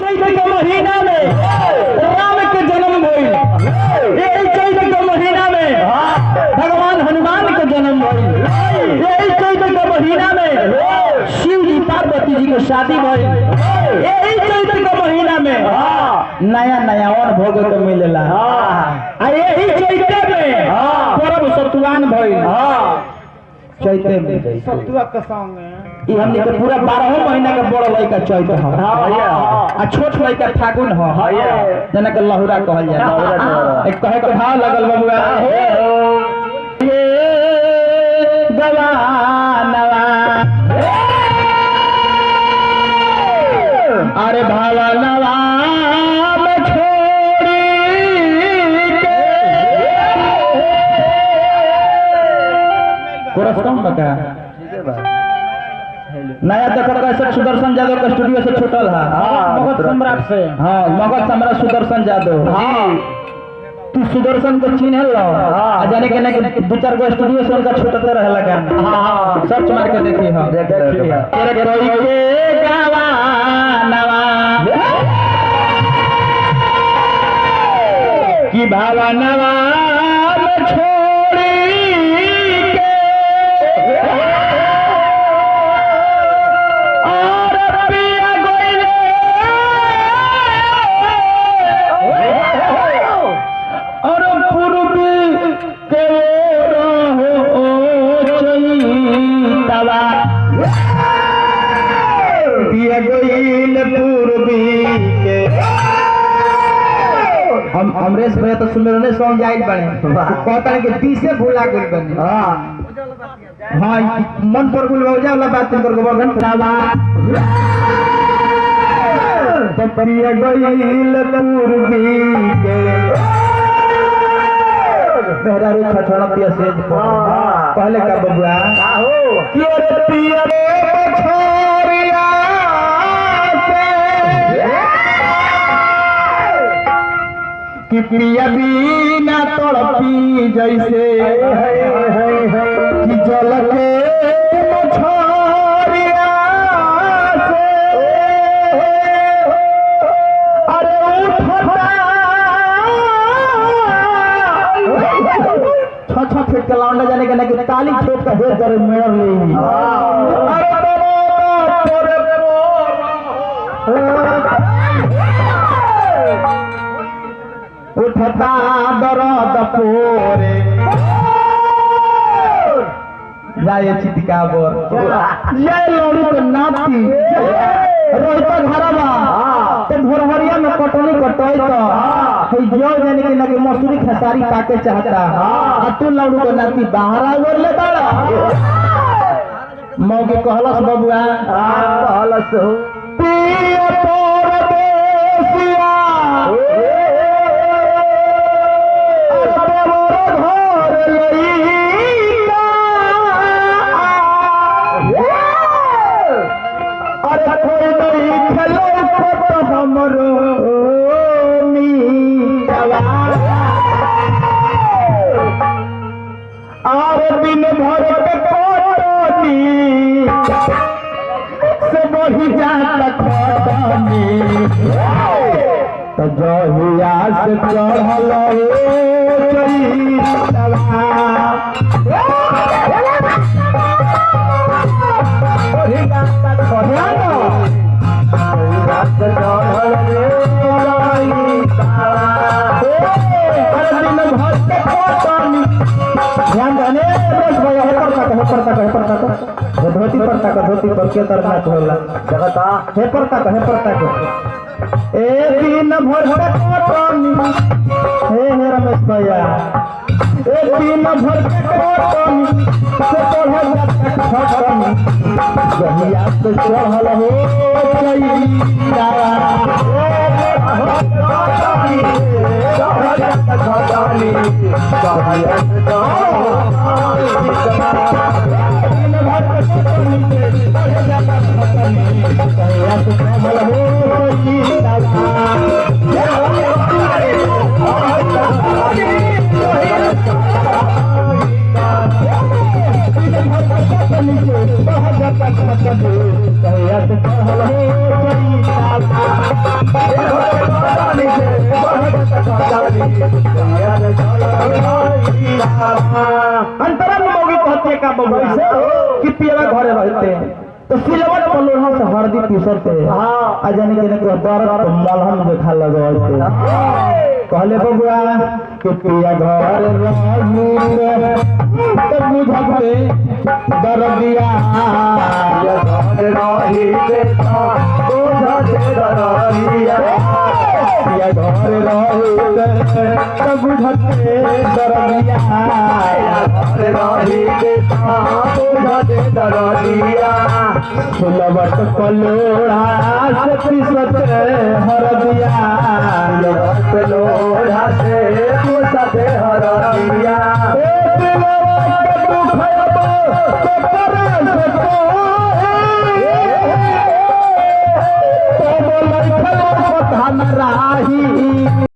चैत के महीना में राम के जन्म भइल। यही चैत के महीना में भगवान हनुमान के जन्म भइल। यही चैत के महीना में शिव जी पार्वती जी के शादी भइल। यही चैत के महीना में नया नया और भोग के मिलेला। यही चैत में पर्व सतुआन भइल। चैते में सतुआ के संग ई हमनी के पूरा 12 महीना के बड़ लइका चैत ह। आ छोट लइका फागुन ह। जना के लहुरा कहल जाय। एक कहे के भाव लगल बबुआ ये गवानवा अरे भावनवा में छोड़ी के कोरस कम बका नया देखो कैसे सुदर्शन यादव का स्टूडियो से छूटल है। मगध सम्राट से मगध सम्राट सुदर्शन यादव। तू सुदर्शन को चिन्ह लो जाने के ना कि 2-4 गो स्टूडियो से उनका छूटते रहला का। सर्च मार के देखी हम तेरे कोई के गवानवा की भावनवा में छोड़ी के और पिया गोइले और पूर्वी के रहो चैतवा पिया गोइल पूर्वी के। हम अमरेश भैया तो सुमिरने सॉन्ग जाइल बने कहता है कि 20 से भूला गेल बने। हां मन पर गुल हो जाला बात कर गोवर्धन तवा तो पिया गोइल पूर्वी के मेहरा रे छठना पिया से पहले का बबुआ कि रे पिया रे छोरिया कि प्रिया बिना तड़पी जैसे कि जल के मछरिया से अरे उठता फेंक के लौंडा जाने के ना कि ताली ठोक के हेर करे मेर ले उठता दर्द पोरे जाए चितिका बोर ये लोड़ी के नाती रोता घरवा ते भोरहरिया में कटनी कटई तो हे जो जाने के लगे मसूरी खसारी काटे चाहता आ तू लौड़ी के नाती बाहर आ ले बाड़ा मौके कहलस बबुआ कहलस पिया तोर देसिया और दिन भर के कोटनी से बढ़ी जाता खटनी तो जहिया से चढ़ल धोती पर के तरह होला जगता हे परता ए दिन भर कोटनी हे रमेश भैया ए दिन भर कोटनी से चढ़ल खटनी जहिया से चढ़ल हो नीचे अंतरा में मौगी कहते का बबुआ कि पियवा घरे रहते तो सिलवट पर लोहा से हरदी पीसते आ जाने के ने दर्द मलहम देखा लगते कहले बबुआ कि पिया घर रही तो बुझते दर्दिया घर रही तो बुझते दर्दिया पिया घर रही तो बुझते दर्दिया घर रही तो बुझते दर्दिया सुलवट पलोड़ा से पीसते हरदिया लोढ़ा से पूछते हरदिया राही